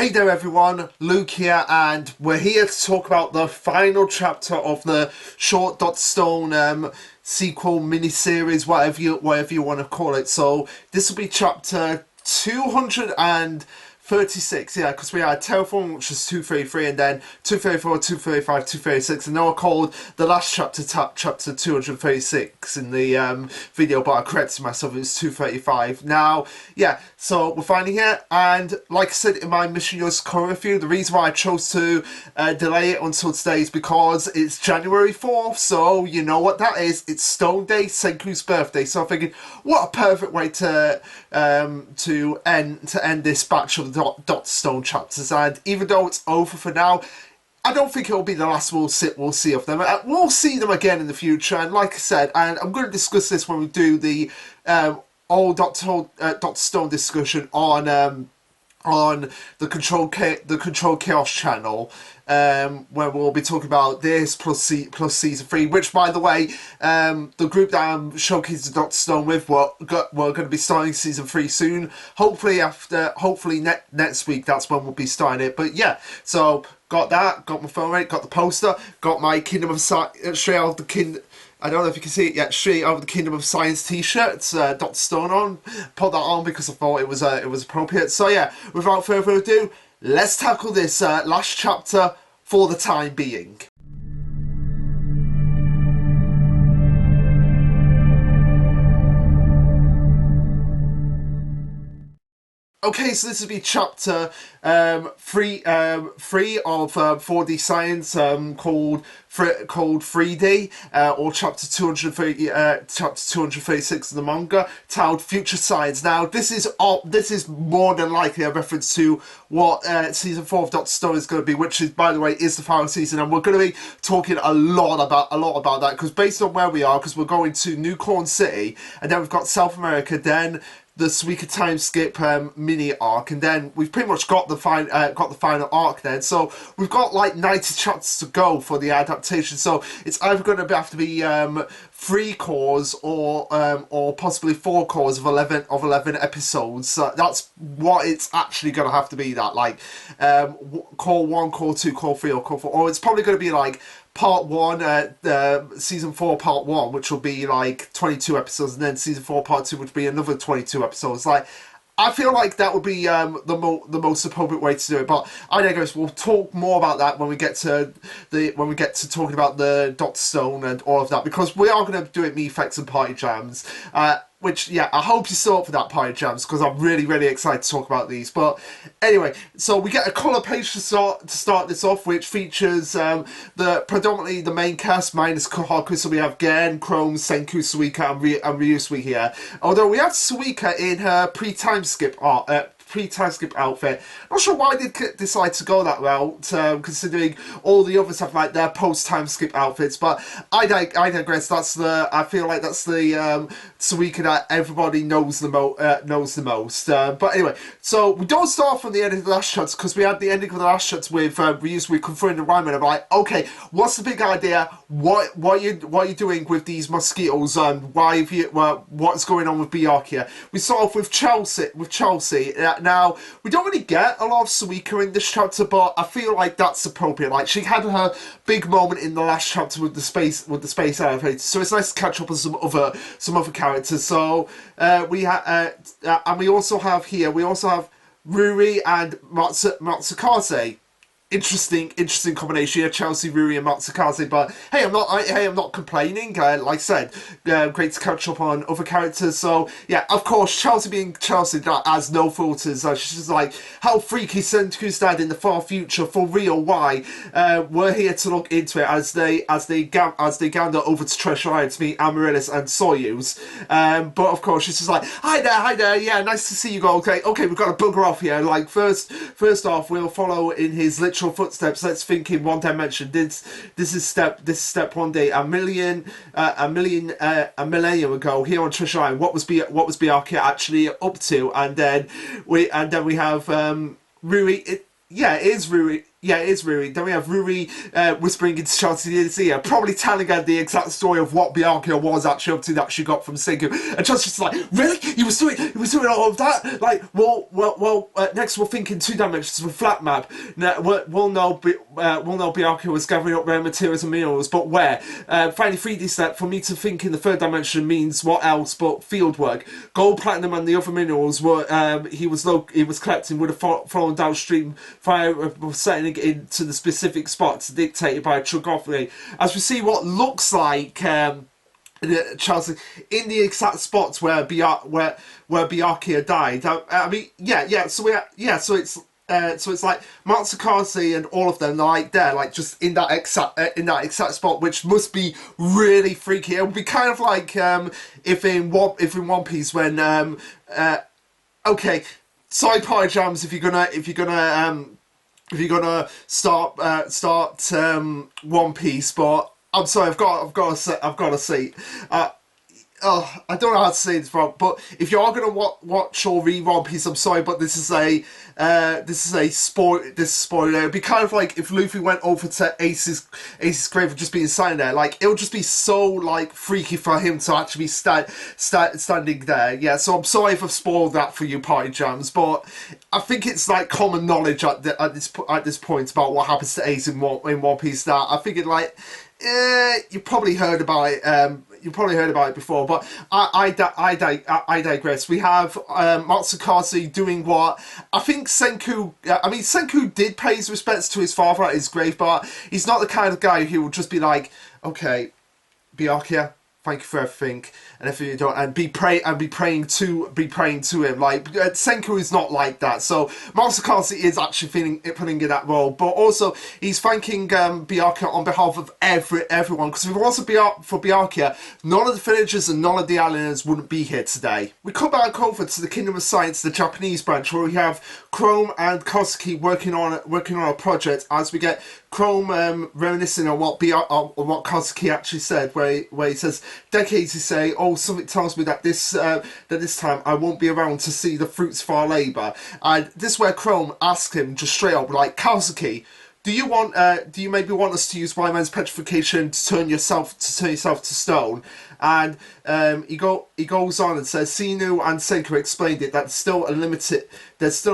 Hey there everyone, Luke here, and we're here to talk about the final chapter of the short Dot Stone sequel miniseries, whatever you want to call it. So this will be chapter 236, yeah, because we had Terraform, which was 233, and then 234, 235, 236, and now I called the last chapter chapter 236 in the video, but I corrected myself, it was 235. Now, yeah, so we're finally here, and like I said in my Mission Yours Core review, the reason why I chose to delay it until today is because it's January 4th, so you know what that is, it's Stone Day, Senku's birthday, so I'm thinking, what a perfect way to end this batch of Dot Stone chapters. And even though it's over for now, I don't think it'll be the last we'll see of them. We'll see them again in the future, and like I said, and I'm going to discuss this when we do the all Dot Stone discussion on the Control Chaos channel, where we'll be talking about this plus season 3, which, by the way, the group that I'm showcasing Dr. Stone with, we're going to be starting season 3 soon. Hopefully next week, that's when we'll be starting it. But yeah, so got that, got my phone ready, got the poster, got my Kingdom of straight out of the Kingdom. I don't know if you can see it yet. Straight out of the Kingdom of Science t-shirt. It's Dr. Stone on. Put that on because I thought it was appropriate. So yeah, without further ado, let's tackle this last chapter for the time being. Okay, so this will be chapter 3 of 4D Science, called 3D, or chapter 236 of the manga, titled Future Science. Now, this is more than likely a reference to what season 4 of Dr. Stone is going to be, which is, by the way, is the final season, and we're going to be talking a lot about that, because based on where we are, because we're going to New Corn City, and then we've got South America, then the Suika time skip mini arc, and then we've pretty much got the final arc then. So we've got like 90 chapters to go for the adaptation. So it's either going to have to be 3 cores or possibly 4 cores of 11 episodes. So that's what it's actually going to have to be. That like core 1, core 2, core 3, or core 4, or it's probably going to be like part 1, season 4 part 1, which will be like 22 episodes, and then season 4 part 2, which will be another 22 episodes. Like, I feel like that would be the most appropriate way to do it. But I digress. We'll talk more about that when we get to talking about the Dot Stone and all of that, because we are going to do it me effects and party jams. Which, yeah, I hope you're still up for that party jams, because I'm really, really excited to talk about these. But anyway, so we get a colour page to start this off, which features predominantly the main cast minus Kohaku. So we have Gen, Chrome, Senku, Suika, and Ryusui here. Although we have Suika in her pre-time skip outfit. Not sure why they decide to go that route, considering all the others have like their post-time skip outfits. But I digress. I feel like that's the Suika that everybody knows the most. But anyway, so we don't start from the end of the last shots, because we had the ending of the last shots with Ryusui confronting the Ryman. I'm like, okay, what's the big idea? What are you doing with these mosquitoes? What's going on with Byakuya? We start off with Chelsea. Now, we don't really get a lot of Suika in this chapter, but I feel like that's appropriate. Like, she had her big moment in the last chapter with the space elevator, so it's nice to catch up on some other characters. So we also have Ruri and Matsukase. Interesting combination here, Chelsea, Ruri, and Matsukase. But hey, I'm not complaining. Like I said, great to catch up on other characters. So yeah, of course, Chelsea being Chelsea, that has no filters. She's just like, how freaky Senku's dad in the far future, for real? Why? We're here to look into it as they gander over to Trasure Island to meet Amaryllis and Soyuz. But of course, she's just like, hi there, yeah, nice to see you go. Okay, we've got to bugger off here. Like first off, we'll follow in his literal footsteps. Let's think in one dimension. This is step 1 day. A millennium ago here on Trasure Island, what was Byakuya actually up to? And then we have Ruri. It is Ruri. Yeah, it is Ruri. Then we have Ruri whispering into Chelsea's ear, probably telling her the exact story of what Byakuya was actually up to that she got from Senku. And Chelsea's like, really? He was doing all of that? Like, next we'll think in 2 dimensions with flat map. Now, we'll know Byakuya was gathering up rare materials and minerals, but where? Finally 3D step for me to think in the 3rd dimension means what else but field work. Gold, platinum, and the other minerals were he was collecting would have fallen downstream via setting into the specific spots dictated by Trigophy. As we see what looks like Chelsea in the exact spots where Byakuya died. I mean, so it's like Matsukase and all of them are like there, like just in that exact spot, which must be really freaky. It would be kind of like if in One Piece when okay, sorry, Pie Jams, if you're gonna start One Piece, but I'm sorry, I've got to say, I don't know how to say this wrong, but if you are gonna watch or read One Piece, I'm sorry, but this is a spoiler. It'd be kind of like if Luffy went over to Ace's grave and just being standing there. Like, it would just be so like freaky for him to actually be standing there. Yeah, so I'm sorry if I've spoiled that for you, Party Jams, but I think it's like common knowledge at this point about what happens to Ace in One Piece. Now I figured like, you probably heard about it. Before, but I digress. We have Matsukase doing what I think Senku. I mean, Senku did pay his respects to his father at his grave, but he's not the kind of guy who would just be like, okay, Byakuya, thank you for everything, and if you don't, and be praying to him. Like, Senku is not like that. So Matsukase is actually putting in that role, but also he's thanking Byakuya on behalf of everyone, because if it wasn't for Byakuya, none of the villagers and none of the islanders wouldn't be here today. We come back over to the Kingdom of Science, the Japanese branch, where we have Chrome and Kaseki working on a project, as we get Chrome reminiscing on what Kaseki actually said, where he says, decades you say, oh, something tells me that this time I won't be around to see the fruits of our labour. And this is where Chrome asks him just straight up, like, Kaseki, do you maybe want us to use Wyman's petrification to turn yourself to stone? And he goes on and says, Sinu and Senku explained it, that there's still a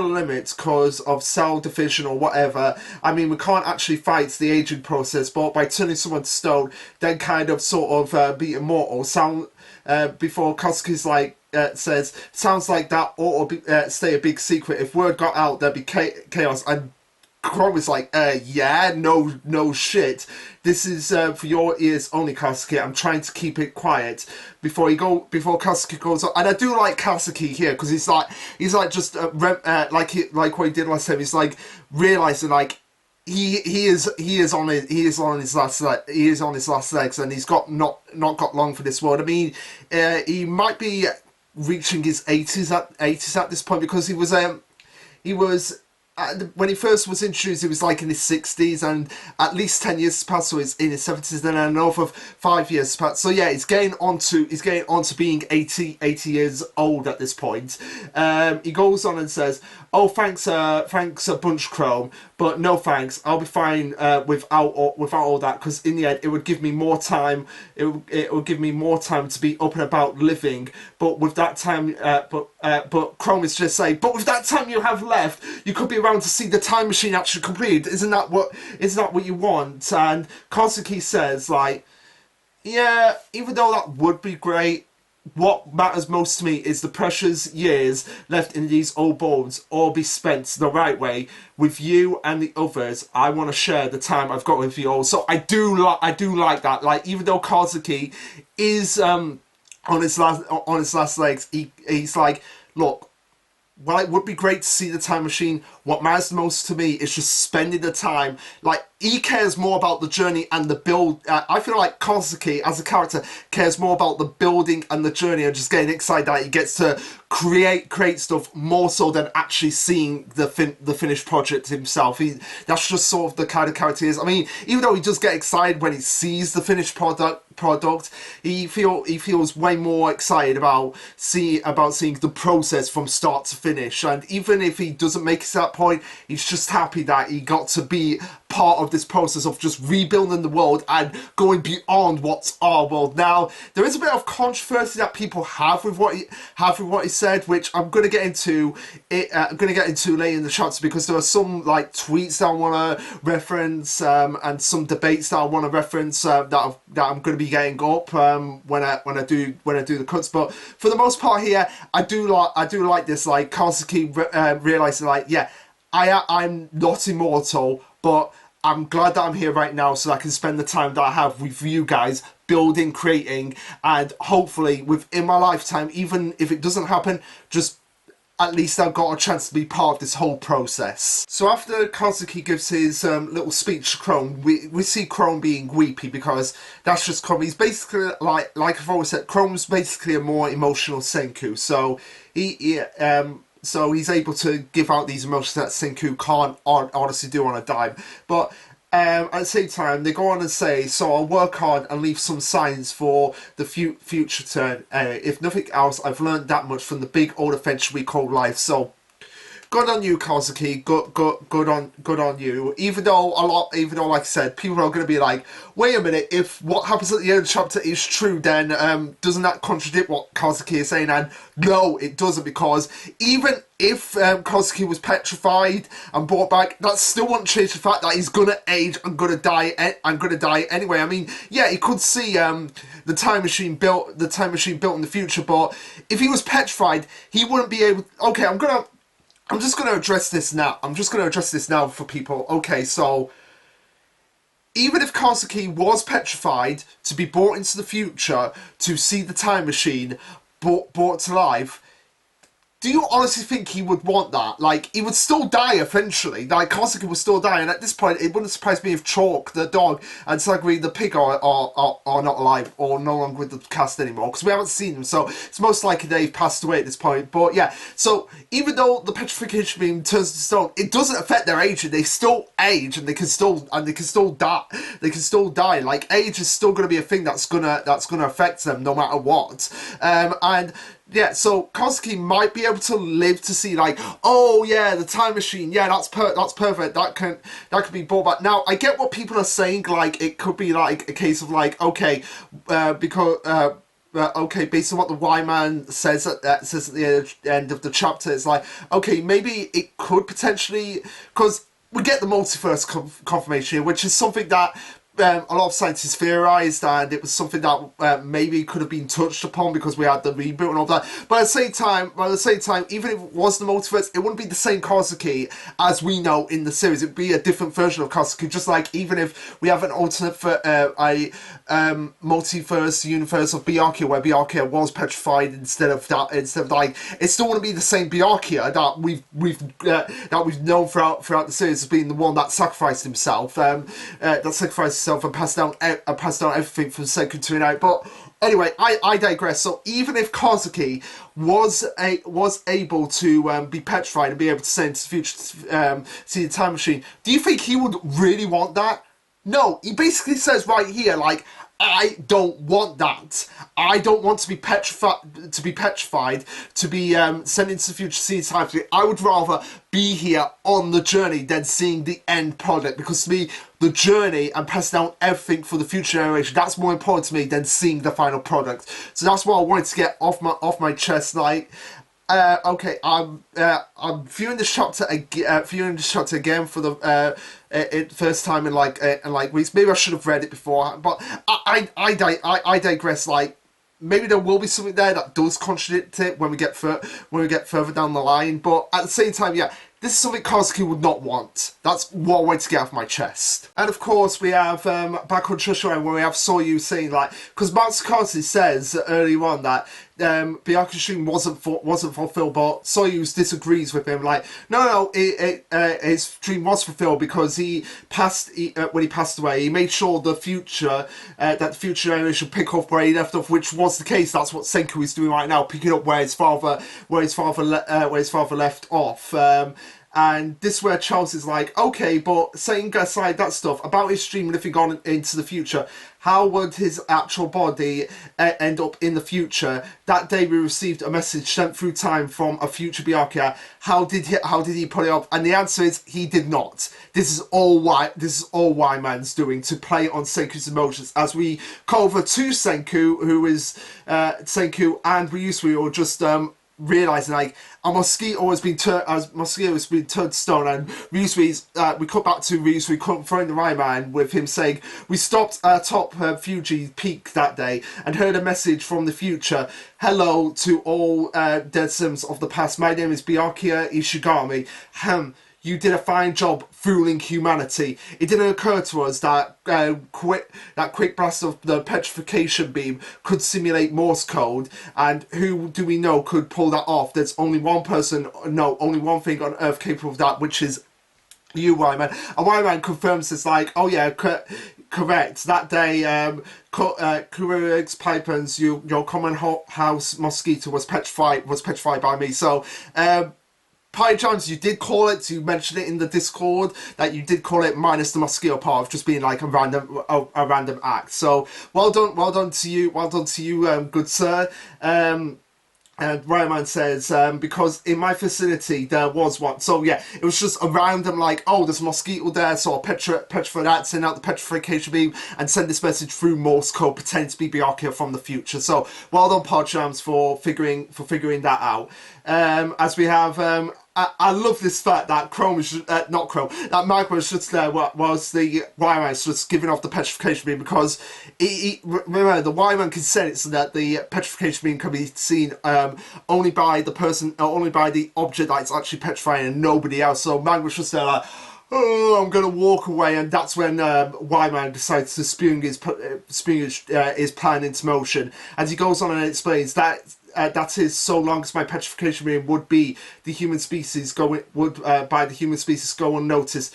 limit because of cell division or whatever. I mean, we can't actually fight the aging process, but by turning someone to stone, then kind of sort of be immortal. Before Kosuke's like, says, sounds like that ought to stay a big secret. If word got out, there'd be chaos. And Chrome is like, yeah, no shit. This is for your ears only, Kaseki. I'm trying to keep it quiet before Kaseki goes on. And I do like Kaseki here because he's like just like what he did last time. He's like realizing like he is on his last legs, and he's not got long for this world. I mean, he might be reaching his 80s at this point, because he was. When he first was introduced, he was like in his 60s, and at least 10 years passed, so he's in his 70s, then another 5 years passed. So yeah, he's getting on to being 80 years old at this point. He goes on and says, oh, thanks a bunch, Chrome, but no thanks. I'll be fine without all that, because in the end, it would give me more time. It would give me more time to be up and about living. But with that time, but Chrome is just saying, but with that time you have left, you could be around to see the time machine actually complete. Isn't that what you want? And Kaseki says, like, yeah, even though that would be great, what matters most to me is the precious years left in these old bones all be spent the right way with you and the others. I want to share the time I've got with you all. So I do like that. Like, even though Kaseki is on his last legs, he's like, look, while it would be great to see the time machine, what matters most to me is just spending the time, like, he cares more about the journey and the build. I feel like Kaseki, as a character, cares more about the building and the journey and just getting excited that he gets to create stuff more so than actually seeing the finished project himself. That's just sort of the kind of character he is. I mean, even though he does get excited when he sees the finished product, he feels way more excited about seeing the process from start to finish. And even if he doesn't make it to that point, he's just happy that he got to be part of this process of just rebuilding the world and going beyond what's our world. Now, there is a bit of controversy that people have with what he said, which I'm going to get into. I'm going to get into later in the chapter, because there are some like tweets that I want to reference and some debates that I want to reference that I'm going to be getting up when I do the cuts. But for the most part here, I do like this, like Kaseki realizing, like, yeah, I'm not immortal, but I'm glad that I'm here right now so that I can spend the time that I have with you guys, building, creating, and hopefully within my lifetime, even if it doesn't happen, just at least I've got a chance to be part of this whole process. So after Kaseki gives his little speech to Chrome, we see Chrome being weepy, because that's just Chrome. He's basically, like I've always said, Chrome's basically a more emotional Senku. So so he's able to give out these emotions that Senku can't honestly do on a dime. But at the same time, they go on and say, so I'll work hard and leave some signs for the future turn. If nothing else, I've learned that much from the big old adventure we call life. So good on you, Kaseki. Good on you. Even though, like I said, people are going to be like, wait a minute, if what happens at the end of the chapter is true, then doesn't that contradict what Kaseki is saying? And no, it doesn't, because even if Kaseki was petrified and brought back, that still won't change the fact that he's gonna age and gonna die anyway. I mean, yeah, he could see the time machine built in the future, but if he was petrified, he wouldn't be able. Okay, I'm just going to address this now for people. Okay, so even if Kaseki was petrified to be brought into the future to see the time machine brought to life, do you honestly think he would want that? Like, he would still die eventually. Like, Kaseki would still die, and at this point, it wouldn't surprise me if Chalk, the dog, and Sagri, the pig, are not alive, or no longer with the cast anymore, because we haven't seen them, so it's most likely they've passed away at this point. But yeah, so even though the petrification beam turns to stone, it doesn't affect their aging. They still age, and they can still die. They can still die. Like, age is still going to be a thing that's gonna affect them no matter what. And yeah, so Kaseki might be able to live to see, like, oh yeah, the time machine, yeah, that's perfect, that can be brought back. Now, I get what people are saying, like, it could be like a case of like, okay, because okay, based on what the Y-Man says at the end of the chapter, it's like, okay, maybe it could potentially, because we get the multiverse confirmation here, which is something that a lot of scientists theorized, and it was something that maybe could have been touched upon because we had the reboot and all that. But at the same time, even if it was the multiverse, it wouldn't be the same Kaseki as we know in the series. It'd be a different version of Kaseki. Just like even if we have an alternate multiverse universe of Byakuya, where Byakuya was petrified instead of dying, it still wouldn't be the same Byakuya that we've known throughout the series as being the one that sacrificed himself. And passed down everything from Senku to Inai. But anyway, I digress. So even if Kaseki was able to be petrified and be able to send into the future see the time machine, do you think he would really want that? No, he basically says right here, like, I don't want that. I don't want to be petrified, to be sent into the future to see time. I would rather be here on the journey than seeing the end product, because to me, the journey and passing down everything for the future generation, that's more important to me than seeing the final product. So that's what I wanted to get off my chest. Like, okay, I'm viewing this chapter again for the first time in like weeks. Maybe I should have read it before, but I digress. Like, maybe there will be something there that does contradict it when we get further down the line. But at the same time, yeah, this is something Kaseki would not want. That's what I wanted to get off my chest. And of course, we have back on Trasure Island, where we have Soryu saying, like, because Matsukasa says earlier on that Byakuya's dream wasn't fulfilled, but Soyuz disagrees with him. Like, no, his dream was fulfilled because when he passed away, he made sure the future that the future generation should pick up where he left off, which was the case. That's what Senku is doing right now, picking up where his father left off. And this is where Charles is like, okay, but setting aside that stuff about his dream living on into the future, how would his actual body end up in the future? That day we received a message sent through time from a future Byakuya. How did he put it up? And the answer is he did not. This is all Y-Man's doing to play on Senku's emotions. As we go over to Senku, who is Senku and Ryusui are just realizing like a mosquito has been turned to stone, and Ryusui's we cut back to Ryusui confronting the Y-Man with him saying, we stopped atop Fuji Peak that day and heard a message from the future. Hello to all dead sims of the past. My name is Byakuya Ishigami. You did a fine job fooling humanity. It didn't occur to us that quick blast of the petrification beam could simulate Morse code, and who do we know could pull that off? There's only one thing on Earth capable of that, which is you, Y-Man. And Y-Man confirms this, like, oh yeah, correct. That day, Kurig's Pipens, your common house mosquito was petrified by me. So, Pi Jones, you did call it, you mentioned it in the Discord, that you did call it minus the mosquito part of just being like a random act. So, well done to you, good sir. And Ryan says, because in my facility there was one. So yeah, it was just a random like, oh, there's a mosquito there, so I'll petrify that, send out the petrification beam, and send this message through Morse code, pretending to be Byakuya from the future. So well done, Podchams, for figuring that out. As we have, I love this fact that that Manga was just there was the Y-Man just giving off the petrification beam, because remember, the Y-Man can sense that the petrification beam can be seen only by the object that's actually petrifying and nobody else. So Manga was just there like, oh, I'm gonna walk away, and that's when Y-Man decides to spring his plan into motion. As he goes on and explains that that is, so long as my petrification beam would by the human species go unnoticed.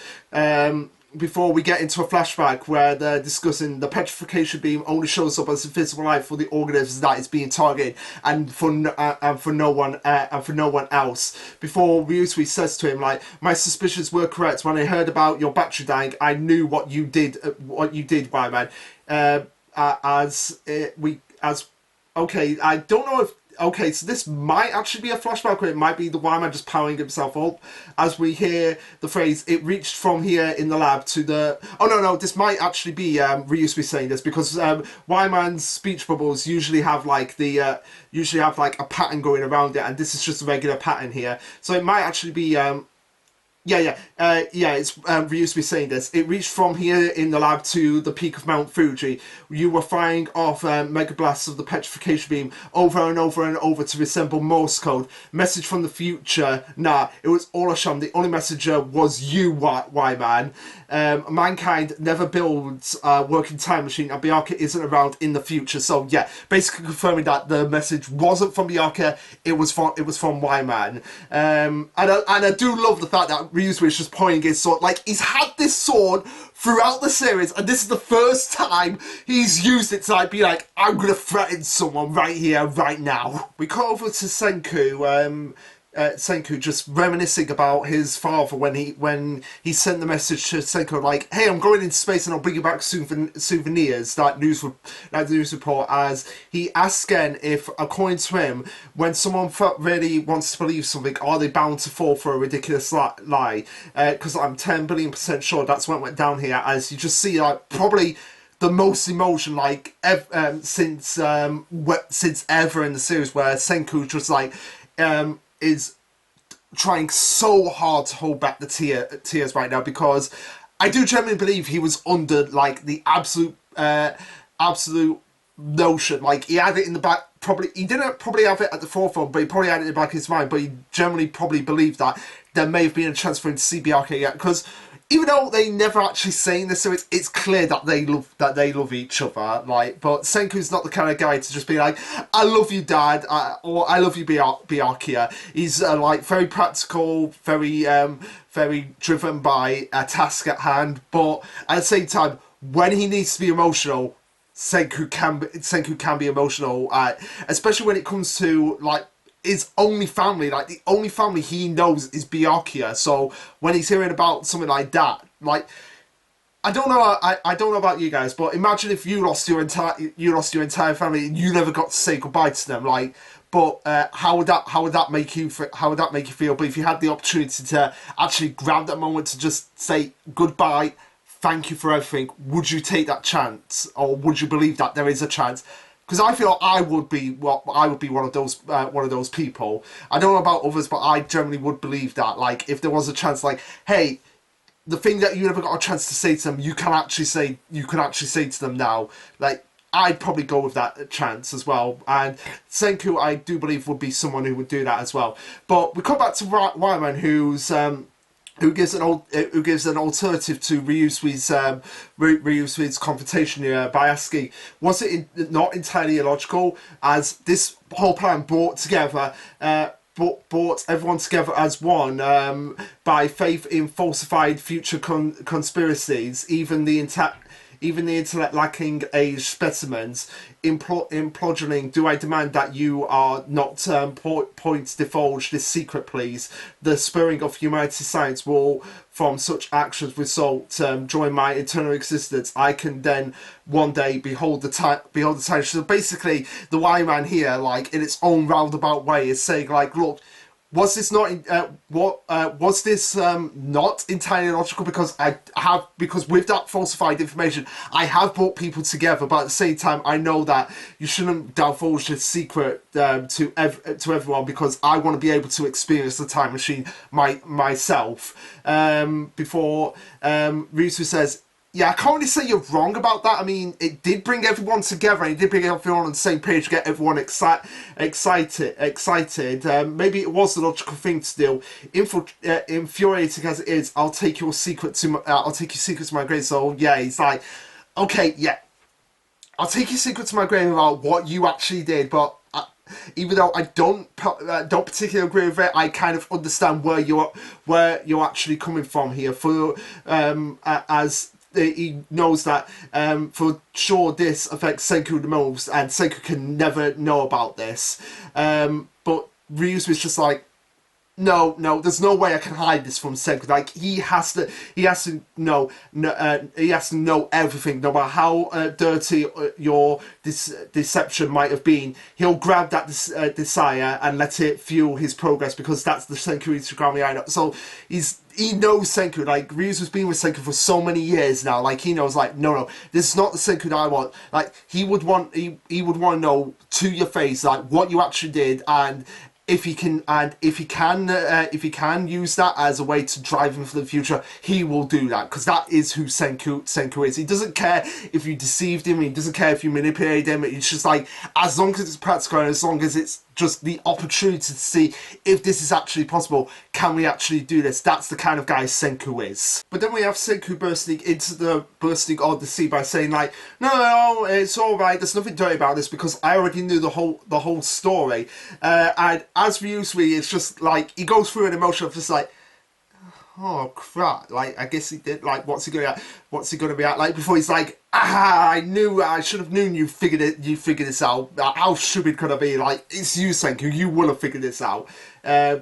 Before we get into a flashback where they're discussing the petrification beam only shows up as a physical life for the organisms that is being targeted, and for no one else. Before Ryusui says to him, like, my suspicions were correct. When I heard about your battery dying, I knew what you did, Y-Man. Okay, I don't know if. Okay, so this might actually be a flashback, or it might be the Y-Man just powering himself up, as we hear the phrase, it reached from here in the lab to the... Oh, no, this might actually be Ryusui saying this, because Y-Man's speech bubbles usually have like a pattern going around it, and this is just a regular pattern here. So it might actually be... it's Ryusui saying this. It reached from here in the lab to the peak of Mount Fuji. You were firing off mega blasts of the petrification beam over and over and over to resemble Morse code. Message from the future. Nah, it was all a sham. The only messenger was you, Y-Man. Mankind never builds a working time machine, and Byakuya isn't around in the future. So yeah, basically confirming that the message wasn't from Byakuya, it was from Y-Man. And I do love the fact that Ryusui is just pointing his sword. Like, he's had this sword throughout the series, and this is the first time he's used it to like be like, I'm gonna threaten someone right here, right now. We cut over to Senku. Senku just reminiscing about his father when he sent the message to Senku like, hey, I'm going into space and I'll bring you back souvenirs. That news report, as he asks again if, according to him, when someone really wants to believe something, are they bound to fall for a ridiculous lie? Because I'm 10 billion % sure that's what went down here. As you just see, like, probably the most emotion since ever in the series, where Senku just like is trying so hard to hold back the tears right now, because I do genuinely believe he was under like the absolute notion, like he had it in the back, probably he didn't probably have it at the forefront, but he probably had it in the back of his mind, but he generally probably believed that there may have been a chance for him to see Byakuya yet, because even though they never actually saying this, so it's clear that they love each other. Like, but Senku's not the kind of guy to just be like, "I love you, Dad," or "I love you, Byakuya." He's like very practical, very driven by a task at hand. But at the same time, when he needs to be emotional, Senku can be emotional, especially when it comes to like his only family. Like the only family he knows is Byakuya. So when he's hearing about something like that, like I don't know, I don't know about you guys, but imagine if you lost your entire family and you never got to say goodbye to them. Like, but how would that make you feel? But if you had the opportunity to actually grab that moment to just say goodbye, thank you for everything, would you take that chance, or would you believe that there is a chance? Because I feel I would be one of those people. I don't know about others, but I generally would believe that. Like, if there was a chance, like, hey, the thing that you never got a chance to say to them, you can actually say to them now. Like, I'd probably go with that chance as well. And Senku, I do believe, would be someone who would do that as well. But we come back to Wyman, who gives an alternative to Ryusui's confrontation here by asking, was it not entirely illogical, as this whole plan brought everyone together as one, by faith in falsified future conspiracies, even the intellect lacking age specimens, implosioning, do I demand that you are not point divulge this secret, please? The spurring of humanity's science will from such actions result during my eternal existence. I can then one day behold the time. So basically, the Y-Man here, like in its own roundabout way, is saying like, look, was this not not entirely logical? Because with that falsified information, I have brought people together, but at the same time, I know that you shouldn't divulge this secret to everyone, because I want to be able to experience the time machine myself. Before Ryusu says, yeah, I can't really say you're wrong about that. I mean, it did bring everyone together, and it did bring everyone on the same page, get everyone excited. Maybe it was the logical thing to do. Infuriating as it is, I'll take your secret to my grave. So yeah, he's like, okay, yeah, I'll take your secret to my grave about what you actually did, but even though I don't particularly agree with it, I kind of understand where you're actually coming from here. For as he knows that for sure this affects Senku the most, and Senku can never know about this. But Ryu's was just like, no, there's no way I can hide this from Senku. Like, he has to know everything, no matter how dirty your deception might have been. He'll grab that desire and let it fuel his progress, because that's the Senku Ichigami I know. So he knows Senku. Like, Ryu's been with Senku for so many years now. Like, he knows, like, no, this is not the Senku that I want. Like, he would want to know to your face, like, what you actually did, and if he can use that as a way to drive him for the future, he will do that, because that is who Senku is. He doesn't care if you deceived him, he doesn't care if you manipulated him. It's just like, as long as it's practical, and as long as it's just the opportunity to see if this is actually possible, can we actually do this? That's the kind of guy Senku is. But then we have Senku bursting on the sea by saying like, no, it's all right. There's nothing dirty about this, because I already knew the whole story. And as Ryusui, it's just like he goes through an emotion of just like, oh crap, like I guess he did, like what's he gonna be at? Like before he's like, I should have known you figured this out. How stupid could I be? Like, it's you, Senku, you will have figured this out.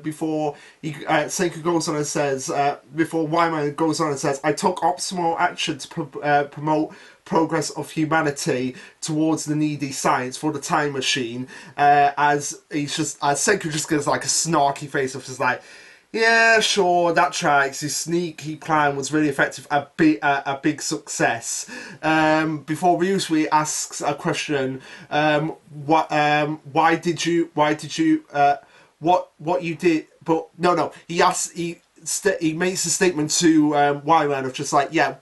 Before Senku goes on and says, before Wyman goes on and says, I took optimal action to promote progress of humanity towards the needy science for the time machine. As Senku just gives like a snarky face of just like, yeah, sure, that tracks. His sneaky plan was really effective, a big success. Before Ryusui asks a question, what you did? But no, he makes a statement to Wyman of just like, yeah,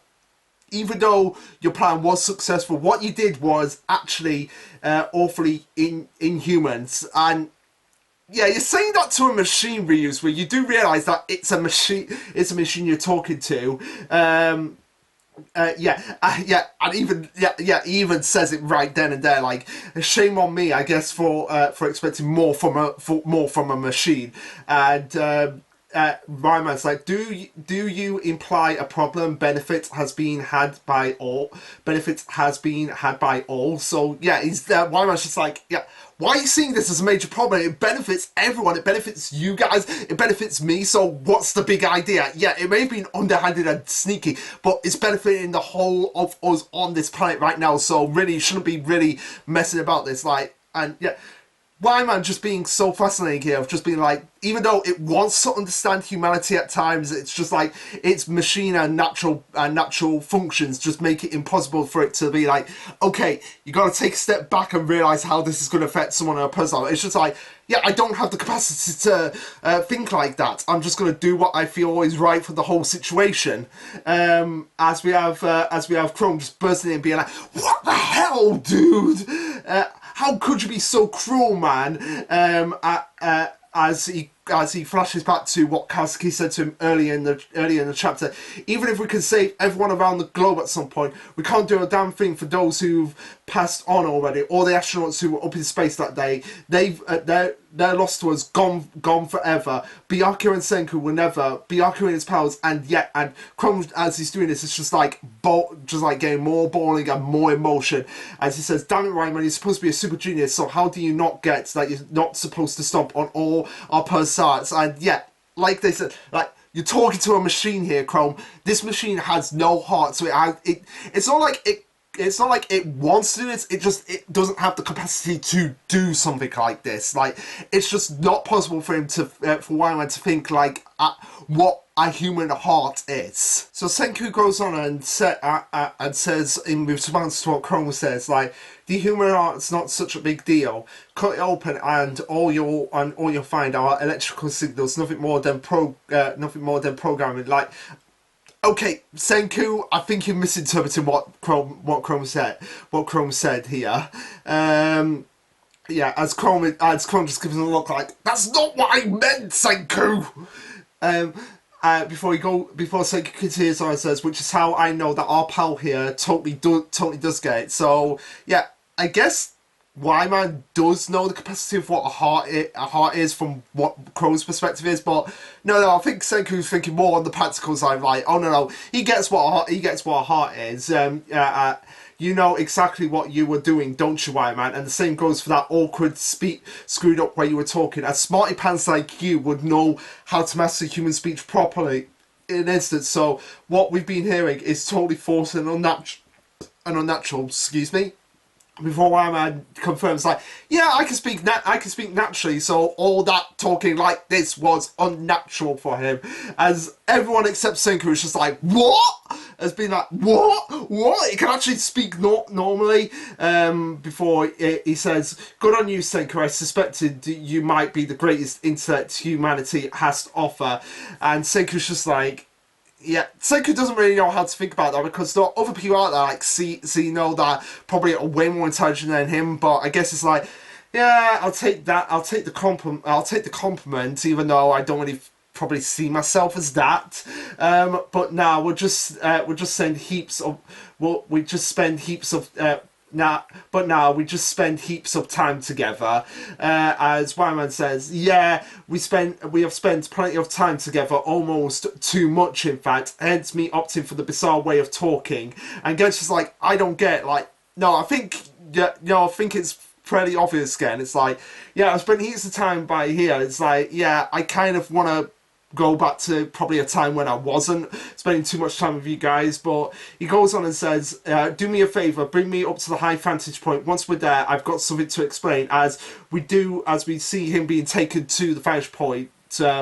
even though your plan was successful, what you did was actually awfully inhuman. And yeah, you're saying that to a machine, reuse, where you do realise that it's a machine you're talking to. Yeah, and even he even says it right then and there. Like, shame on me, I guess, for expecting more from a machine. And Ryman's like, do you imply a problem? Benefit has been had by all. Benefit has been had by all. So yeah, he's Ryman's just like, yeah. Why are you seeing this as a major problem? It benefits everyone. It benefits you guys. It benefits me. So what's the big idea? Yeah, it may have been underhanded and sneaky, but it's benefiting the whole of us on this planet right now. So really, you shouldn't be really messing about this. Like, and yeah, why am I just being so fascinating here of just being like, even though it wants to understand humanity at times, it's just like its machine and natural functions just make it impossible for it to be like, okay, you got to take a step back and realize how this is going to affect someone on a personal level. It's just like, yeah, I don't have the capacity to think like that. I'm just going to do what I feel is right for the whole situation. As we have Chrome just bursting in and being like, what the hell, dude? How could you be so cruel, man? As he flashes back to what Kaseki said to him earlier in the chapter. Even if we can save everyone around the globe at some point, we can't do a damn thing for those who've passed on already, or the astronauts who were up in space that day. They're lost to us, gone forever. Byakuya and Senku will never. Byakuya and his powers, and Chrome, as he's doing this, it's just like getting more bawling and more emotion. As he says, "Damn it, Rayman, you're supposed to be a super genius. So how do you not get that you're not supposed to stomp on all our parasites?" And yeah, like they said, like, you're talking to a machine here, Chrome. This machine has no heart, so it's not like it. It's not like it wants to do this. It doesn't have the capacity to do something like this. Like, it's just not possible for him to for Wyman to think like what a human heart is. So Senku goes on and says in response to what Chrome says, like, the human heart's not such a big deal. Cut it open and all you'll find are electrical signals, nothing more than programming. Like, okay, Senku, I think you're misinterpreting what Chrome said here. Yeah, as Chrome just gives him a look like, that's not what I meant, Senku. Before Senku continues on and says, which is how I know that our pal here totally does get it. So yeah, I guess Wyman does know the capacity of what a heart is from what Crow's perspective is, but no, I think Senku's thinking more on the practical side. Like, oh no, he gets what a heart is. You know exactly what you were doing, don't you, Wyman? And the same goes for that awkward screwed up way you were talking. A smarty pants like you would know how to master human speech properly in an instant. So what we've been hearing is totally forced and unnatural. Excuse me. Before Wyman confirms, like, yeah, I can speak naturally, so all that talking like this was unnatural for him. As everyone except Senku is just like, what? Has been like, what? He can actually speak normally. Before he says, good on you, Senku. I suspected you might be the greatest intellect humanity has to offer. And Senku's just like, yeah, Senku doesn't really know how to think about that, because there are other people out there like know that probably are way more intelligent than him. But I guess it's like, yeah, I'll take that. I'll take the compliment, even though I don't really probably see myself as that. But now we'll just spend heaps of time together. As Wyman says, yeah, we have spent plenty of time together, almost too much, in fact. Hence me opting for the bizarre way of talking. And Gen's just like, I don't get, like, no, I think it's pretty obvious again. It's like, yeah, I've spent heaps of time by here. It's like, yeah, I kind of want to go back to probably a time when I wasn't spending too much time with you guys. But he goes on and says, do me a favour, bring me up to the high vantage point. Once we're there, I've got something to explain. As we see him being taken to the vantage point,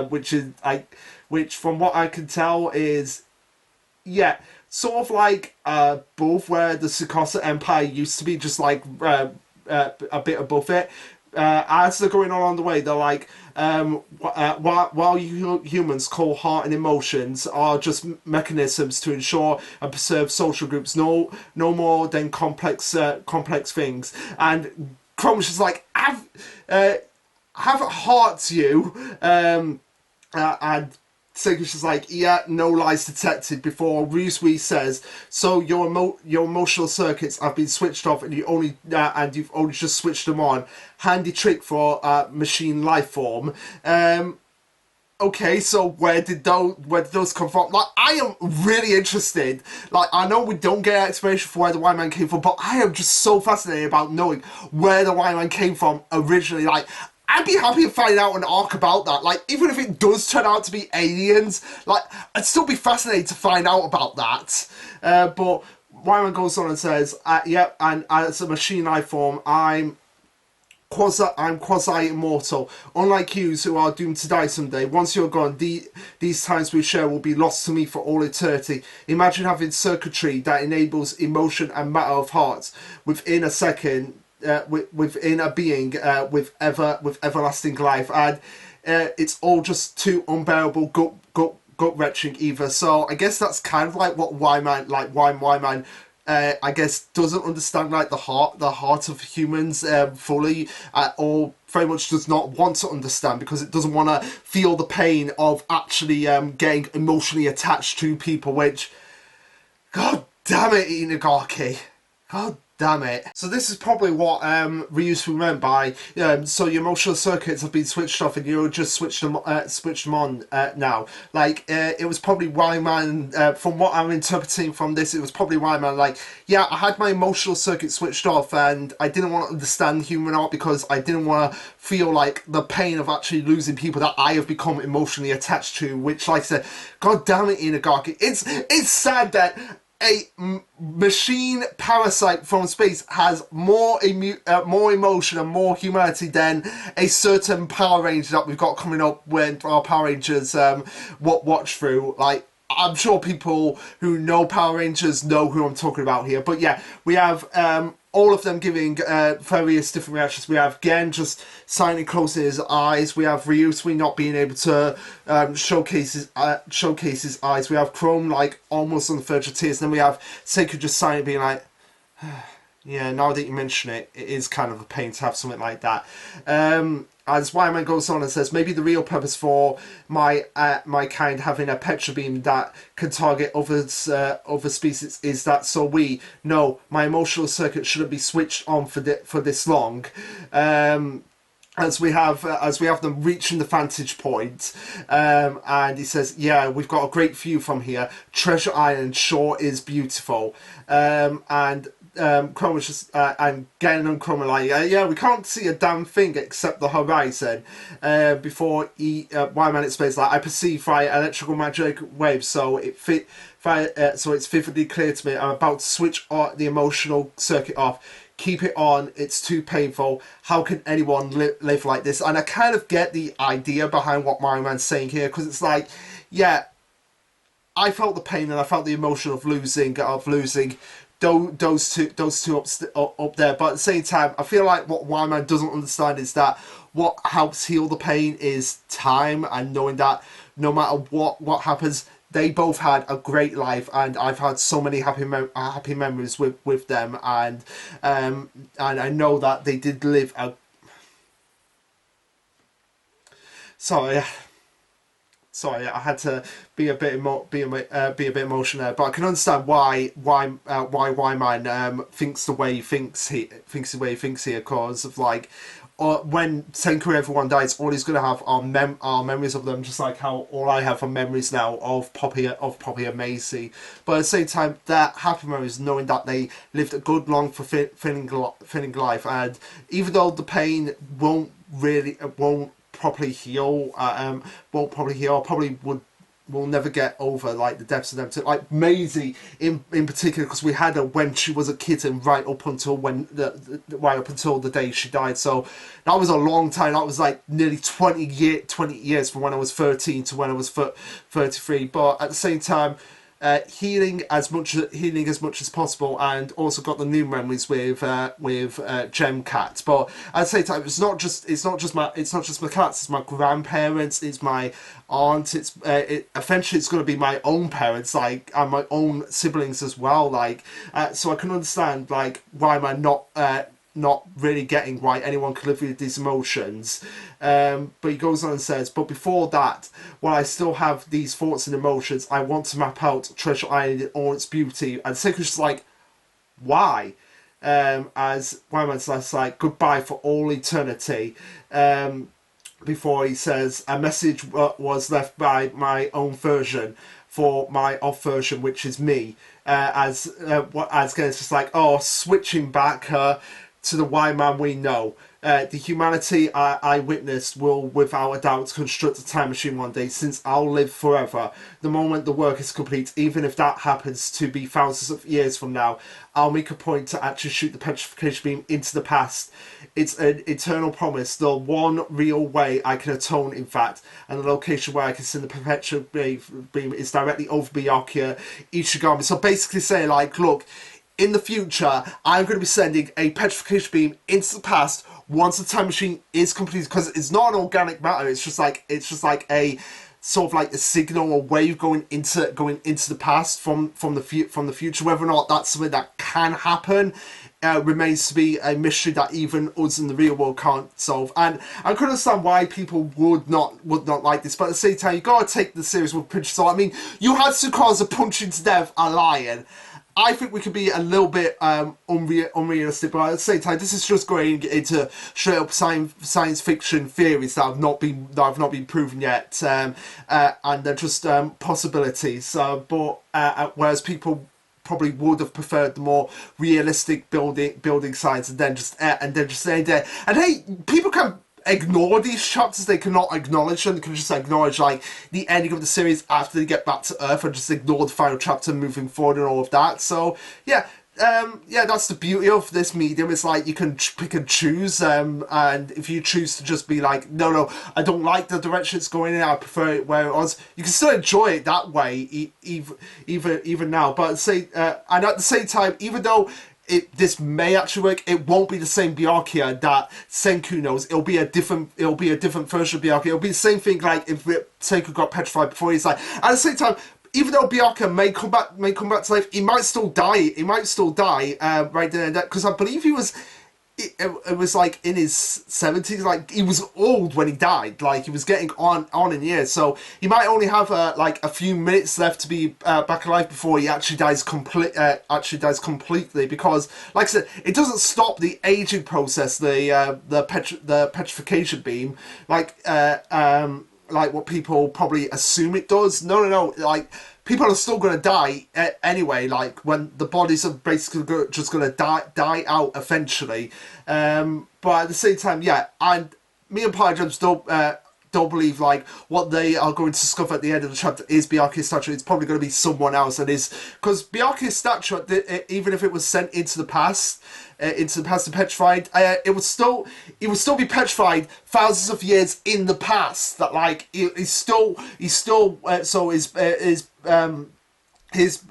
which from what I can tell is, yeah, sort of like above where the Tsukasa Empire used to be, just like a bit above it. As they're going on the way, they're like, while you humans call heart and emotions are just mechanisms to ensure and preserve social groups, no more than complex things. And Chrome's just like, have hearts you, and Senku's just like, yeah, no lies detected, before Ryusui says, so your emotional circuits have been switched off and you've only just switched them on. Handy trick for machine life form. Okay, so where did those come from? Like, I am really interested. Like, I know we don't get an explanation for where the Y-Man came from, but I am just so fascinated about knowing where the Y-Man came from originally. Like, I'd be happy to find out an arc about that. Like, even if it does turn out to be aliens, like, I'd still be fascinated to find out about that. But Y-Man goes on and says, yep, and as a machine life form, I'm quasi-immortal. Unlike yous who are doomed to die someday, once you're gone, these times we share will be lost to me for all eternity. Imagine having circuitry that enables emotion and matter of hearts within a second, within a being with everlasting life, and it's all just too unbearable, gut wrenching either. So I guess that's kind of like what Y-Man I guess doesn't understand like the heart of humans fully, or very much does not want to understand, because it doesn't want to feel the pain of actually getting emotionally attached to people, which, god damn it, Inagaki, god damn it. So this is probably what Ryusui meant by, so your emotional circuits have been switched off and you just switched them on now. Like, it was probably Y-Man, from what I'm interpreting from this, it was probably Y-Man, like, yeah, I had my emotional circuit switched off and I didn't want to understand human art because I didn't want to feel like the pain of actually losing people that I have become emotionally attached to, which, like I said, god damn it, Inagaki, it's sad that a machine parasite from space has more emotion and more humanity than a certain Power Ranger that we've got coming up when our Power Rangers watch through. Like, I'm sure people who know Power Rangers know who I'm talking about here. But yeah, we have all of them giving various different reactions. We have Gen just silently closing his eyes. We have Ryusui not being able to showcase his eyes. We have Chrome like almost on the verge of tears. And then we have Senku just silently being like, yeah, now that you mention it, it is kind of a pain to have something like that. As Y-Man goes on and says, maybe the real purpose for my kind having a petra beam that can target other species is that so we know my emotional circuit shouldn't be switched on for this long. As we have them reaching the vantage point, and he says, yeah, we've got a great view from here. Treasure Island sure is beautiful. And Chrome was just, and Gen and Chrome are like, yeah, we can't see a damn thing except the horizon. Before Y-Man explains, like, I perceive via electrical magic waves, so it's vividly clear to me. I'm about to switch the emotional circuit off. Keep it on, it's too painful. How can anyone live like this? And I kind of get the idea behind what Y-Man's saying here, because it's like, yeah, I felt the pain and I felt the emotion of losing those two up there, but at the same time, I feel like what Y-Man doesn't understand is that what helps heal the pain is time, and knowing that no matter what happens, they both had a great life, and I've had so many happy memories with them, and I know that they did live a. Sorry, I had to be a bit emotional there, but I can understand why Y-Man thinks the way he thinks here, because of like, when Senku everyone dies, all he's gonna have are memories of them, just like how all I have are memories now of Poppy and Macy. But at the same time, they're happy memories, knowing that they lived a good, long, fulfilling life, and even though the pain won't properly heal, probably will never get over like the depths of them. Like Maisie in particular, because we had her when she was a kitten right up until the day she died. So that was a long time. That was like nearly 20 years from when I was 13 to when I was 33. But at the same time, healing as much as possible, and also got the new memories with Gem Cat. But at the same time, it's not just my cats. It's my grandparents. It's my aunt. Eventually it's going to be my own parents, like, and my own siblings as well. Like, so I can understand like why am I not not really getting why anyone could live with these emotions. But he goes on and says, but before that, while I still have these thoughts and emotions, I want to map out Treasure Island in all its beauty. And Senku's just like, why? As Wyman's like, goodbye for all eternity. Before he says, a message was left by my own version for my off version, which is me. As it's just like, oh, switching back to the Y-Man we know. The humanity I witnessed will without a doubt construct a time machine one day, since I'll live forever. The moment the work is complete, even if that happens to be thousands of years from now, I'll make a point to actually shoot the petrification beam into the past. It's an eternal promise, the one real way I can atone, in fact, and the location where I can send the perpetual beam is directly over Byakuya Ichigami. So basically saying, like, look, in the future, I'm going to be sending a petrification beam into the past once the time machine is completed, because it's not an organic matter. It's just like a sort of like a signal or wave going into the past from the future. Whether or not that's something that can happen remains to be a mystery that even us in the real world can't solve. And I can understand why people would not like this, but at the same time, you got to take the series with a pinch of salt. I mean, you had Tsukasa punching to death a lion. I think we could be a little bit unrealistic, but at the same time, this is just going into straight up science fiction theories that have not been proven yet, and they're just possibilities. Whereas people probably would have preferred the more realistic building science, and then just saying there. And hey, people can ignore these chapters. They cannot acknowledge them. They can just acknowledge like the ending of the series after they get back to Earth, and just ignore the final chapter moving forward and all of that. So yeah, that's the beauty of this medium. It's like you can pick and choose, and if you choose to just be like, no, I don't like the direction it's going in, I prefer it where it was, you can still enjoy it that way, even now. But and at the same time, even though this may actually work, it won't be the same Byakuya that Senku knows. It'll be a different version of Byakuya. It'll be the same thing like if Senku got petrified before. He's like, at the same time, even though Byakuya may come back to life, he might still die. Right there, because I believe he was. It was like in his 70s, like he was old when he died, like he was getting on in years, so he might only have like a few minutes left to be back alive before he actually dies completely, because like I said, it doesn't stop the aging process, the petrification beam, like what people probably assume it does. No, like people are still going to die anyway, like when the bodies are basically just going to die out eventually. But at the same time, yeah, and me and Pyjams don't believe like what they are going to discover at the end of the chapter is Byakuya's statue. It's probably going to be someone else, and is because Byakuya's statue, even if it was sent into the past and petrified, it would still be petrified thousands of years in the past. That like he's still so his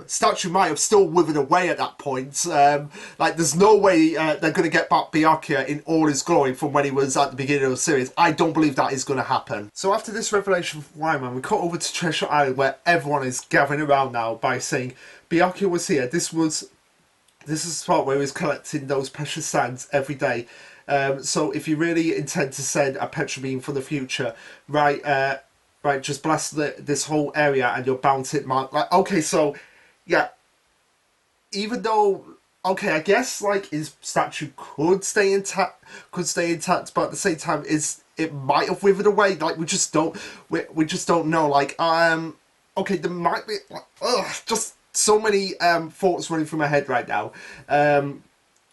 statue might have still withered away at that point. Like, there's no way they're going to get back Byakuya in all his glory from when he was at the beginning of the series. I don't believe that is going to happen. So after this revelation from Wyman, we cut over to Trasure Island, where everyone is gathering around now by saying Byakuya was here. This is the spot where he was collecting those precious sands every day. So if you really intend to send a petrol beam for the future, right, just blast this whole area and you're bound to hit Mark. Like, okay, so, yeah, even though, okay, I guess, like, his statue could stay intact, but at the same time, it might have withered away. Like, we just don't know. Like, okay, there might be, like, just so many thoughts running through my head right now.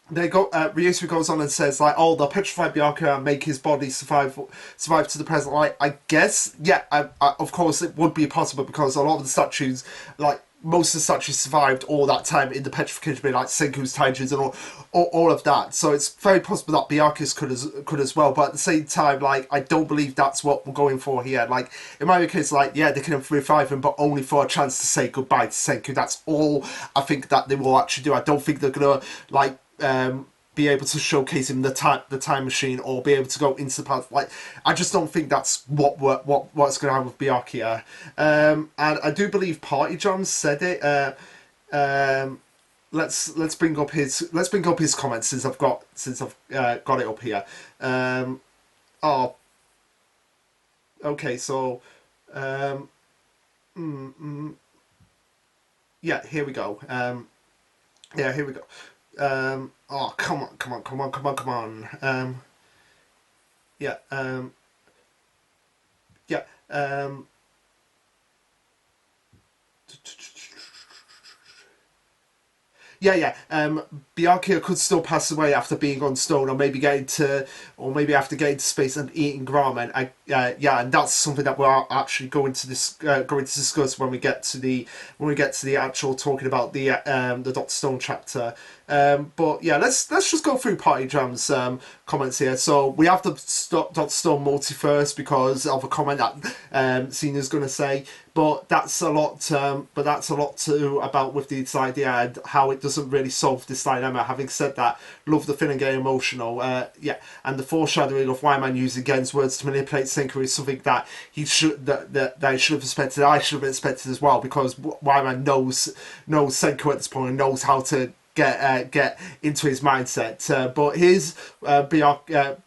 Ryusu goes on and says like, "Oh, they'll petrify Byakuya and make his body survive to the present." Like, I guess, yeah, of course it would be possible, because a lot of the statues, like most of the statues, survived all that time in the petrification, like Senku's Taijins and all of that. So it's very possible that Byakuya's could as well. But at the same time, like, I don't believe that's what we're going for here. Like, it might be a case like, yeah, they can revive him, but only for a chance to say goodbye to Senku. That's all I think that they will actually do. I don't think they're gonna like be able to showcase him the time machine, or be able to go into the past. Like, I just don't think that's what's going to happen with Byakuya. And I do believe Party Jam said it. let's bring up his comments since I've got it up here. Oh, okay. So, um, yeah, here we go. Yeah, here we go. Oh, come on, come on, come on, come on, come on. Yeah, yeah. Yeah, yeah. Byakuya could still pass away after being on stone, or maybe after getting to space and eating ramen. Yeah, and that's something that we're actually going to discuss when we get to the actual talking about the Doctor Stone chapter. But yeah, let's just go through Party Jam's comments here. So we have the Doctor Stone multiverse because of a comment that Cena's going to say. But that's a lot. But that's a lot to about with this idea and how it doesn't really solve this dilemma. Having said that, love the feeling, getting emotional. Yeah, and the foreshadowing of Wyman using Gen's words to manipulate Senku is something that I should have expected. I should have expected as well because Wyman knows Senku at this point and knows how to get into his mindset. But here's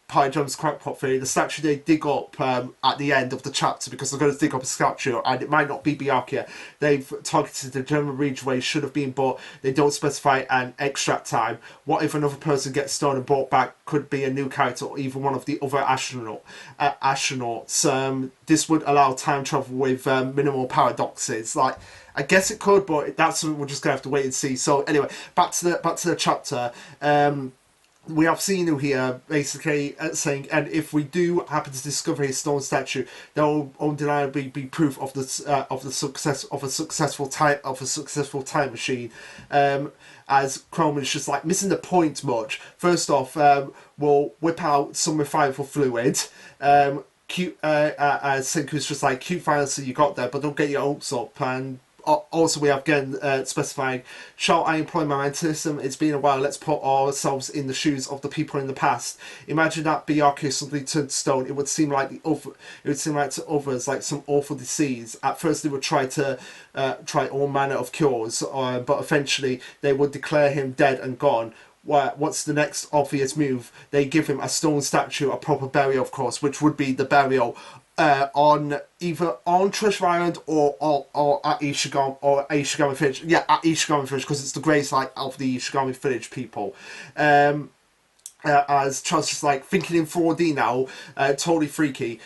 Pie John's crackpot theory. The statue they dig up at the end of the chapter because they're going to dig up a statue and it might not be Byakuya. They've targeted the general region where he should have been, but they don't specify an extract time. What if another person gets stoned and brought back? Could be a new character or even one of the other astronauts. This would allow time travel with minimal paradoxes. Like, I guess it could, but that's something we're just gonna have to wait and see. So anyway, back to the chapter. We have Sinu here basically saying, and if we do happen to discover his stone statue, there will undeniably be proof of the success of a successful time machine. As Chrome is just like missing the point much. First off, we'll whip out some refinable fluid. Cute, as Senku's just like, cute fantasy you got there, but don't get your hopes up. And also we have again specifying, shall I employ my mentalism? It's been a while, let's put ourselves in the shoes of the people in the past. Imagine that Byakuya suddenly turned to stone. It would seem like to others like some awful disease. At first they would try all manner of cures, but eventually they would declare him dead and gone. What's the next obvious move? They give him a stone statue, a proper burial, of course, which would be the burial either on Trasure Island or at Ishigami Village. Yeah, at Ishigami Village because it's the grave site of the Ishigami Village people. As Charles just like thinking in 4D now, totally freaky.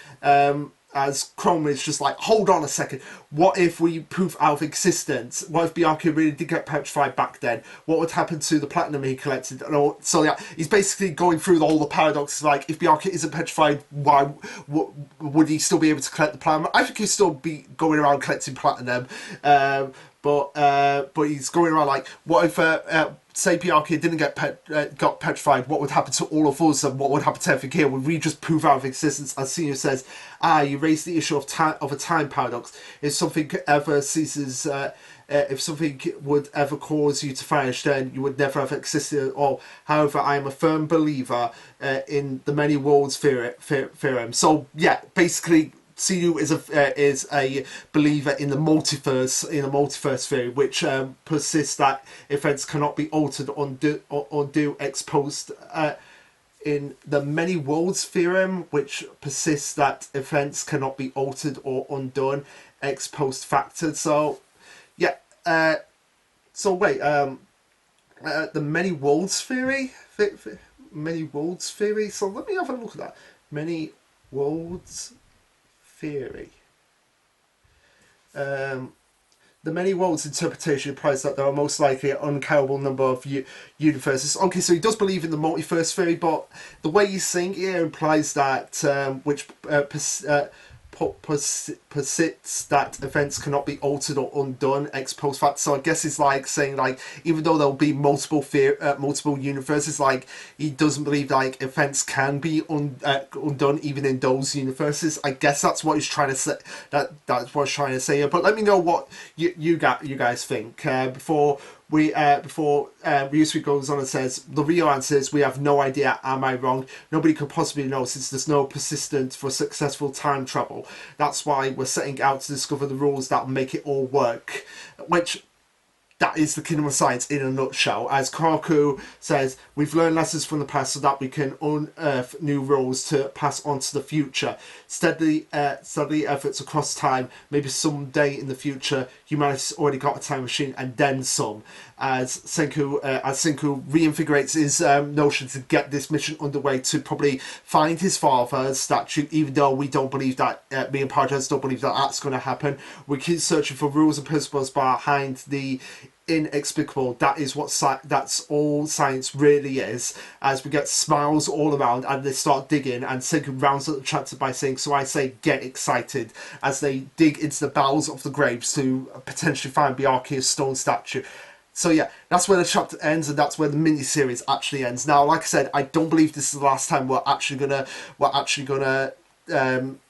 As Chrome is just like, hold on a second, what if we poof out of existence? What if Byakuya really did get petrified back then? What would happen to the platinum he collected? So yeah, he's basically going through all the paradoxes, like, if Byakuya isn't petrified, why would he still be able to collect the platinum? I think he'd still be going around collecting platinum, but he's going around like, what if say Byakuya didn't got petrified, what would happen to all of us and what would happen to everything here? Would we just poof out of existence? As Senior says, you raised the issue of a time paradox. If something ever ceases, if something would ever cause you to vanish, then you would never have existed at all. However, I am a firm believer in the many worlds theorem. So yeah, basically, CU is a believer in the multiverse theory, which persists that events cannot be altered, undo, exposed. In the many worlds theorem, which persists that events cannot be altered or undone, ex post factored. So, yeah. So wait. The many worlds theory. Many worlds theory. So let me have a look at that. Many worlds theory. The many worlds interpretation implies that there are most likely an uncountable number of universes. Okay, so he does believe in the multiverse theory, but the way he's saying it implies that which persists that events cannot be altered or undone ex post facto. So I guess it's like saying, like, even though there'll be multiple universes, like, he doesn't believe like events can be undone even in those universes. I guess that's what he's trying to say. That's what he's trying to say here. But let me know what you guys think before Ryusui goes on and says, the real answer is we have no idea. Am I wrong? Nobody could possibly know since there's no persistent for successful time travel. That's why we're setting out to discover the rules that make it all work. Which that is the Kingdom of Science in a nutshell. As Kaku says, we've learned lessons from the past so that we can unearth new rules to pass on to the future. Steady efforts across time. Maybe someday in the future, humanity's already got a time machine and then some. As Senku reinvigorates his notion to get this mission underway to probably find his father's statue, even though we don't believe that, me and Parjas don't believe that that's going to happen. We keep searching for rules and principles behind the inexplicable. That is what that's all science really is. As we get smiles all around and they start digging, and Senku rounds up the chapter by saying, so I say get excited, as they dig into the bowels of the graves to potentially find Byakuya's stone statue. So yeah, that's where the chapter ends, and that's where the mini-series actually ends. Now, like I said, I don't believe this is the last time we're actually gonna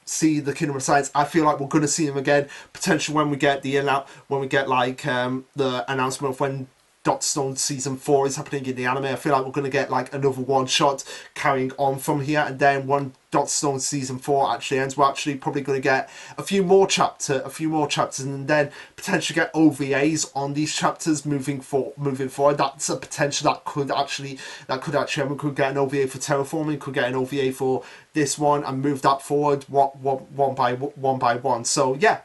see the Kingdom of Science. I feel like we're gonna see him again, potentially when we get the announcement of when Doctor Stone Season 4 is happening in the anime. I feel like we're going to get like another one shot carrying on from here, and then when Doctor Stone Season 4 actually ends, we're actually probably going to get a few more chapters, and then potentially get OVAs on these chapters moving forward. That's a potential that could actually happen. We could get an OVA for Terraforming, could get an OVA for this one, and move that forward one by one. So yeah,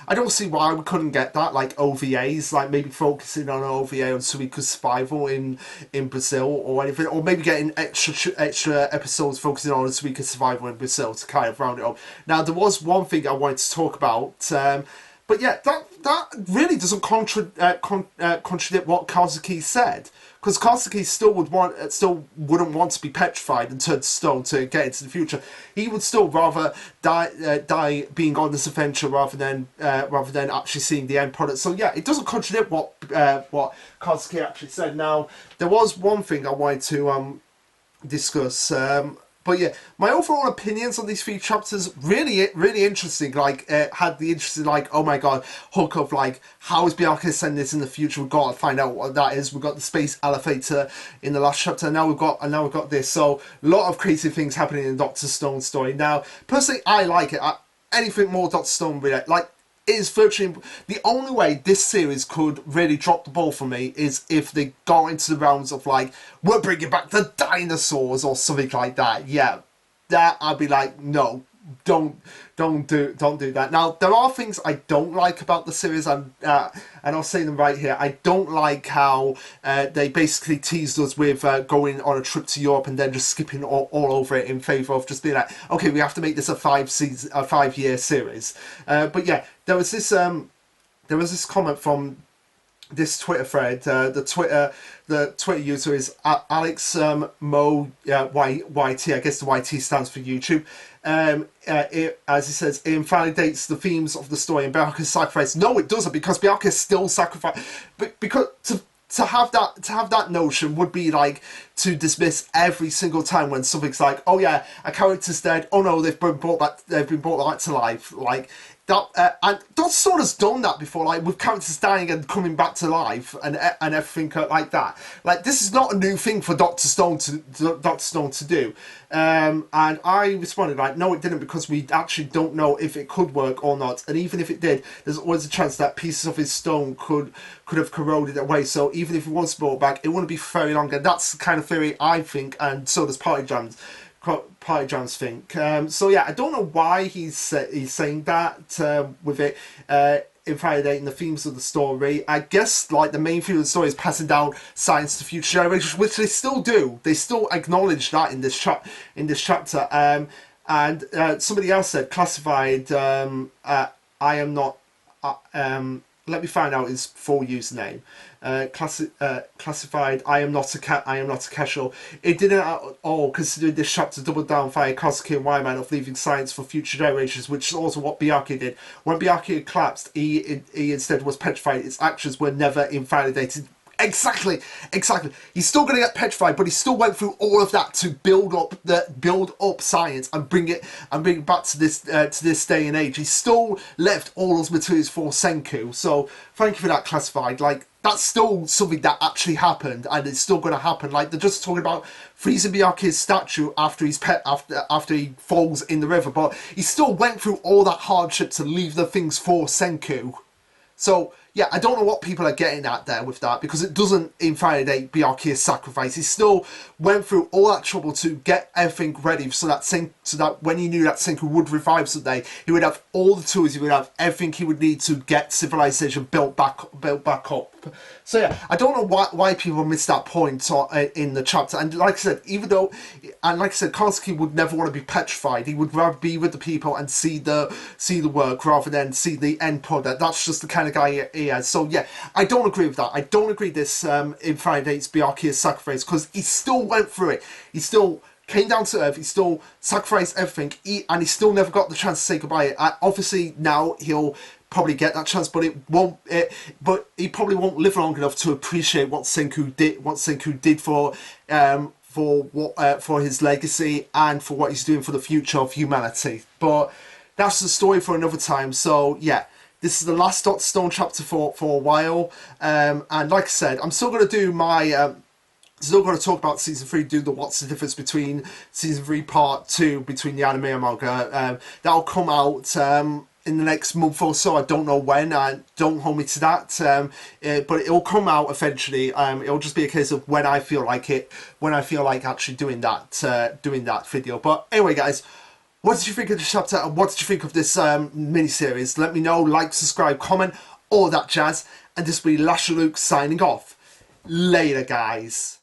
I don't see why we couldn't get that, like OVAs, like maybe focusing on an OVA on Suiko's survival in Brazil or anything, or maybe getting extra episodes focusing on Suiko's survival in Brazil to kind of round it up. Now, there was one thing I wanted to talk about, but yeah, that really doesn't contradict what Kaseki said. Because Kaseki still wouldn't want to be petrified and turned to stone to get into the future. He would still rather die being on this adventure rather than actually seeing the end product. So yeah, it doesn't contradict what Kaseki actually said. Now, there was one thing I wanted to discuss. But yeah, my overall opinions on these three chapters really interesting. Like, had the interesting, like, oh my god, hook of like, how is Byakuya sending this in the future? We've got to find out what that is. We've got the space elevator in the last chapter. And now we've got this. So a lot of crazy things happening in Doctor Stone's story. Now, personally, I like it. Anything more Doctor Stone related, like, is virtually the only way this series could really drop the ball for me is if they go into the realms of like, we're bringing back the dinosaurs or something like that. Yeah, that I'd be like, no, don't do that. Now, there are things I don't like about the series, and I'll say them right here. I don't like how they basically teased us with going on a trip to Europe and then just skipping all over it in favour of just being like, okay, we have to make this a 5-year series. But yeah, there was this comment from this Twitter thread. The Twitter user is Alex Mo YT. I guess the YT stands for YouTube. As he says, it invalidates the themes of the story and Byakuya's sacrifice. No, it doesn't, because Byakuya still sacrificed. But because to have that notion would be like to dismiss every single time when something's like, oh yeah, a character's dead. Oh no, they've been brought back to life. Like that, and Doctor Stone has done that before, like with characters dying and coming back to life and everything like that. Like, this is not a new thing for Doctor Stone to do. And I responded like, no, it didn't, because we actually don't know if it could work or not. And even if it did, there's always a chance that pieces of his stone could have corroded away. So even if it was brought back, it wouldn't be for very long. And that's the kind of theory I think, and so does Party Jams think. So yeah, I don't know why he's saying that with it invalidating the themes of the story. I guess like the main theme of the story is passing down science to future generations, which they still do. They still acknowledge that in this chapter. And somebody else said classified. I am not. Let me find out his full username. Classified. I am not a casual. It didn't at all consider this chapter doubled down via Kaseki and Wyman of leaving science for future generations, which is also what Byakuya did. When Byakuya collapsed, he instead was petrified. Its actions were never invalidated. Exactly. He's still going to get petrified, but he still went through all of that to build up science and bring it back to this day and age. He still left all those materials for Senku. So thank you for that, classified. Like, that's still something that actually happened, and it's still going to happen. Like, they're just talking about freezing Byakuya's statue after he falls in the river, but he still went through all that hardship to leave the things for Senku. So yeah, I don't know what people are getting at there with that, because it doesn't invalidate Byakuya's sacrifice. He still went through all that trouble to get everything ready so that when he knew that Senku would revive someday, he would have all the tools, he would have everything he would need to get civilization built back up. So yeah, I don't know why people missed that point in the chapter. And like I said, Kaseki would never want to be petrified. He would rather be with the people and see the work rather than see the end product. That's just the kind of guy he is. So yeah, I don't agree with that. I don't agree this invalidates Byakuya's sacrifice, because he still went through it. He still came down to earth, he still sacrificed everything, and he still never got the chance to say goodbye. Obviously now he'll probably get that chance, but but he probably won't live long enough to appreciate what Senku did for his legacy and for what he's doing for the future of humanity. But that's the story for another time. So yeah, this is the last Dr. Stone chapter for a while, and like I said, I'm still going to do my still going to talk about season 3, do the what's the difference between season 3 part 2 between the anime and manga. That'll come out in the next month or so. I don't know when. Don't hold me to that. But it'll come out eventually. It'll just be a case of when I feel like it, when I feel like actually doing that video. But anyway, guys, what did you think of this chapter, and what did you think of this mini-series? Let me know. Like, subscribe, comment, all that jazz. And this will be Lasherluke signing off. Later, guys.